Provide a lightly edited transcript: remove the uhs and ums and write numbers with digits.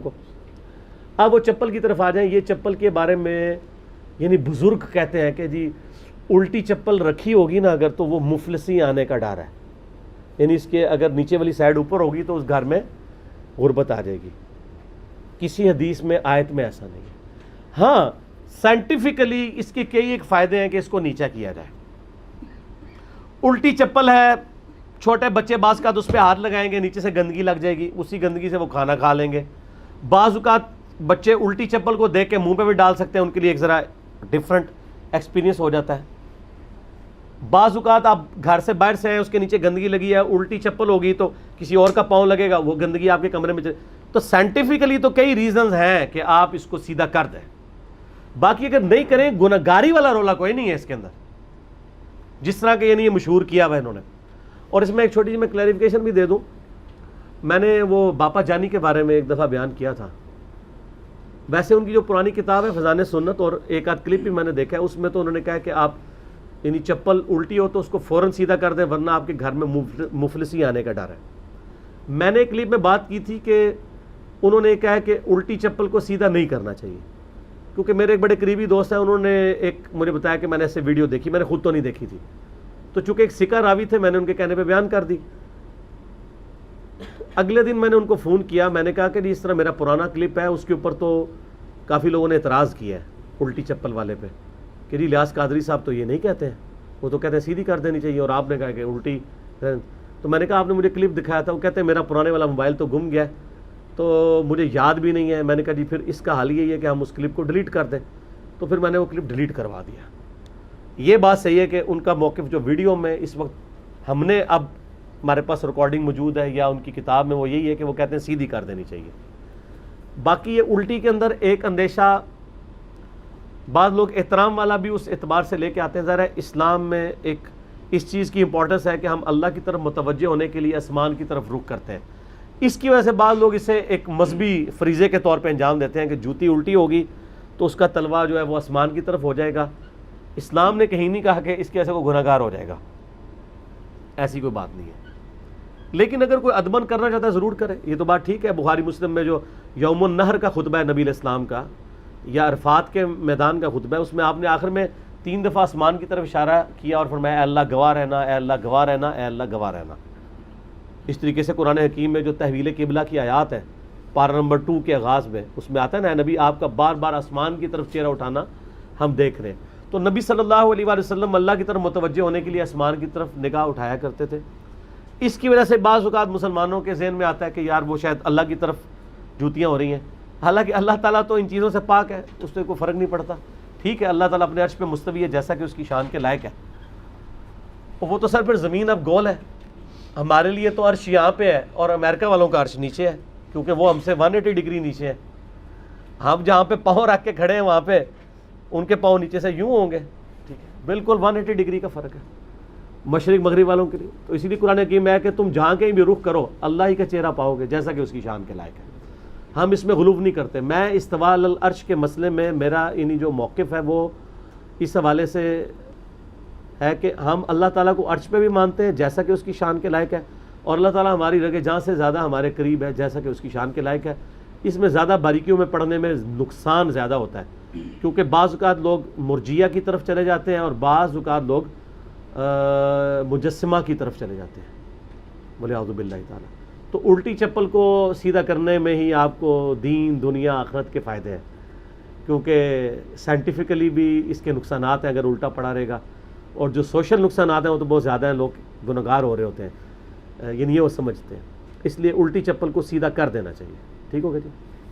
کو۔ اب وہ چپل کی طرف آ جائیں۔ یہ چپل کے بارے میں یعنی بزرگ کہتے ہیں کہ جی الٹی چپل رکھی ہوگی نا اگر، تو وہ مفلسی آنے کا ڈر ہے، یعنی اس کے اگر نیچے والی سائڈ اوپر ہوگی تو اس گھر میں غربت آ جائے گی۔ کسی حدیث میں آیت میں ایسا نہیں ہے۔ ہاں سائنٹیفکلی اس کے کئی ایک فائدے ہیں کہ اس کو نیچا کیا جائے۔ الٹی چپل ہے، چھوٹے بچے بعض کا تو اس پہ ہاتھ لگائیں گے، نیچے سے گندگی لگ جائے گی، اسی گندگی سے وہ کھانا کھا لیں گے۔ بعض اوقات بچے الٹی چپل کو دیکھ کے منہ پہ بھی ڈال سکتے ہیں، ان کے لیے ایک ذرا ڈفرینٹ ایکسپیرینس ہو جاتا ہے۔ بعض اوقات آپ گھر سے باہر سے آئے، اس کے نیچے گندگی لگی ہے، الٹی چپل ہوگی تو کسی اور کا پاؤں لگے گا، وہ گندگی آپ کے کمرے میں تو سائنٹیفکلی تو کئی ریزنز ہیں کہ آپ اس کو سیدھا کر دیں۔ باقی اگر نہیں کریں، گناہگاری والا رولا کوئی نہیں ہے اس کے اندر، جس طرح کہ یعنی یہ مشہور کیا ہوا انہوں نے۔ اور اس میں ایک چھوٹی سی میں کلیریفیکیشن بھی دے دوں، میں نے وہ باپا جانی کے بارے میں ایک دفعہ بیان کیا تھا۔ ویسے ان کی جو پرانی کتاب ہے فضان سنت، اور ایک آدھ کلپ بھی میں نے دیکھا ہے، اس میں تو انہوں نے کہا کہ آپ یعنی چپل الٹی ہو تو اس کو فوراً سیدھا کر دیں، ورنہ آپ کے گھر میں مفلسی آنے کا ڈر ہے۔ میں نے ایک کلپ میں بات کی تھی کہ انہوں نے کہا کہ الٹی چپل کو سیدھا نہیں کرنا چاہیے، کیونکہ میرے ایک بڑے قریبی دوست ہیں، انہوں نے ایک مجھے بتایا کہ میں نے ایسے ویڈیو دیکھی، میں نے خود تو نہیں دیکھی تھی، تو چونکہ ایک سکہ راوی تھے میں نے ان کے کہنے پہ بیان کر دی۔ اگلے دن میں نے ان کو فون کیا، میں نے کہا کہ جی اس طرح میرا پرانا کلپ ہے، اس کے اوپر تو کافی لوگوں نے اعتراض کیا ہے الٹی چپل والے پہ کہ جی لیاس قادری صاحب تو یہ نہیں کہتے ہیں، وہ تو کہتے ہیں سیدھی کر دینی چاہیے، اور آپ نے کہا کہ الٹی۔ تو میں نے کہا آپ نے مجھے کلپ دکھایا تھا، وہ کہتے ہیں میرا پرانے والا موبائل تو گم گیا ہے تو مجھے یاد بھی نہیں ہے۔ میں نے کہا جی پھر اس کا حل یہی ہے کہ ہم اس کلپ کو ڈیلیٹ کر دیں، تو پھر میں نے وہ کلپ ڈیلیٹ کروا دیا۔ یہ بات صحیح ہے کہ ان کا موقف جو ویڈیو میں اس وقت ہم نے اب ہمارے پاس ریکارڈنگ موجود ہے یا ان کی کتاب میں، وہ یہی ہے کہ وہ کہتے ہیں سیدھی کر دینی چاہیے۔ باقی یہ الٹی کے اندر ایک اندیشہ بعض لوگ احترام والا بھی اس اعتبار سے لے کے آتے ہیں، ذرا اسلام میں ایک اس چیز کی امپورٹنس ہے کہ ہم اللہ کی طرف متوجہ ہونے کے لیے آسمان کی طرف رخ کرتے ہیں۔ اس کی وجہ سے بعض لوگ اسے ایک مذہبی فریضے کے طور پہ انجام دیتے ہیں کہ جوتی الٹی ہوگی تو اس کا تلوا جو ہے وہ آسمان کی طرف ہو جائے گا۔ اسلام نے کہیں نہیں کہا کہ اس کی وجہ سے کوئی گناہ گار ہو جائے گا، ایسی کوئی بات نہیں ہے۔ لیکن اگر کوئی ادبن کرنا چاہتا ہے ضرور کرے، یہ تو بات ٹھیک ہے۔ بخاری مسلم میں جو یوم النہر کا خطبہ ہے نبی علیہ السلام کا، یا عرفات کے میدان کا خطبہ ہے، اس میں آپ نے آخر میں 3 دفعہ آسمان کی طرف اشارہ کیا اور فرمایا اے اللہ گواہ رہنا، اے اللہ گواہ رہنا، اے اللہ گواہ رہنا۔ اس طریقے سے قرآن حکیم میں جو تحویل قبلہ کی آیات ہے پارہ نمبر 2 کے آغاز میں، اس میں آتا ہے نا اے نبی آپ کا بار بار آسمان کی طرف چہرہ اٹھانا ہم دیکھ رہے ہیں۔ تو نبی صلی اللہ علیہ وآلہ وسلم اللہ کی طرف متوجہ ہونے کے لیے آسمان کی طرف نگاہ اٹھایا کرتے تھے۔ اس کی وجہ سے بعض اوقات مسلمانوں کے ذہن میں آتا ہے کہ یار وہ شاید اللہ کی طرف جوتیاں ہو رہی ہیں، حالانکہ اللہ تعالیٰ تو ان چیزوں سے پاک ہے، اس سے کوئی فرق نہیں پڑتا۔ ٹھیک ہے اللہ تعالیٰ اپنے عرش پہ مستوی ہے جیسا کہ اس کی شان کے لائق ہے، وہ تو سر پھر زمین اب گول ہے، ہمارے لیے تو عرش یہاں پہ ہے اور امریکہ والوں کا عرش نیچے ہے، کیونکہ وہ ہم سے 180 ڈگری نیچے ہے۔ ہم جہاں پہ پاؤں رکھ کے کھڑے ہیں وہاں پہ ان کے پاؤں نیچے سے یوں ہوں گے، ٹھیک ہے، بالکل 180 ڈگری کا فرق ہے مشرق مغرب والوں کے لیے۔ تو اسی لیے قرآن حکیم میں ہے کہ تم جہاں کہیں بھی رخ کرو اللہ ہی کا چہرہ پاؤ گے جیسا کہ اس کی شان کے لائق ہے۔ ہم اس میں غلو نہیں کرتے۔ میں استواء علی العرش کے مسئلے میں میرا یعنی جو موقف ہے وہ اس حوالے سے ہے کہ ہم اللہ تعالیٰ کو عرش پہ بھی مانتے ہیں جیسا کہ اس کی شان کے لائق ہے، اور اللہ تعالیٰ ہماری رگ جاں سے زیادہ ہمارے قریب ہے جیسا کہ اس کی شان کے لائق ہے۔ اس میں زیادہ باریکیوں میں پڑھنے میں نقصان زیادہ ہوتا ہے، کیونکہ بعض اوقات لوگ مرجیہ کی طرف چلے جاتے ہیں اور بعض اوقات لوگ مجسمہ کی طرف چلے جاتے ہیں، بولے اعوذ باللہ تعالیٰ۔ تو الٹی چپل کو سیدھا کرنے میں ہی آپ کو دین دنیا آخرت کے فائدے ہیں، کیونکہ سائنٹیفکلی بھی اس کے نقصانات ہیں اگر الٹا پڑا رہے گا، اور جو سوشل نقصانات ہیں وہ تو بہت زیادہ ہیں، لوگ گنہگار ہو رہے ہوتے ہیں، یعنی یہ وہ سمجھتے ہیں۔ اس لیے الٹی چپل کو سیدھا کر دینا چاہیے۔ ٹھیک ہوگا جی؟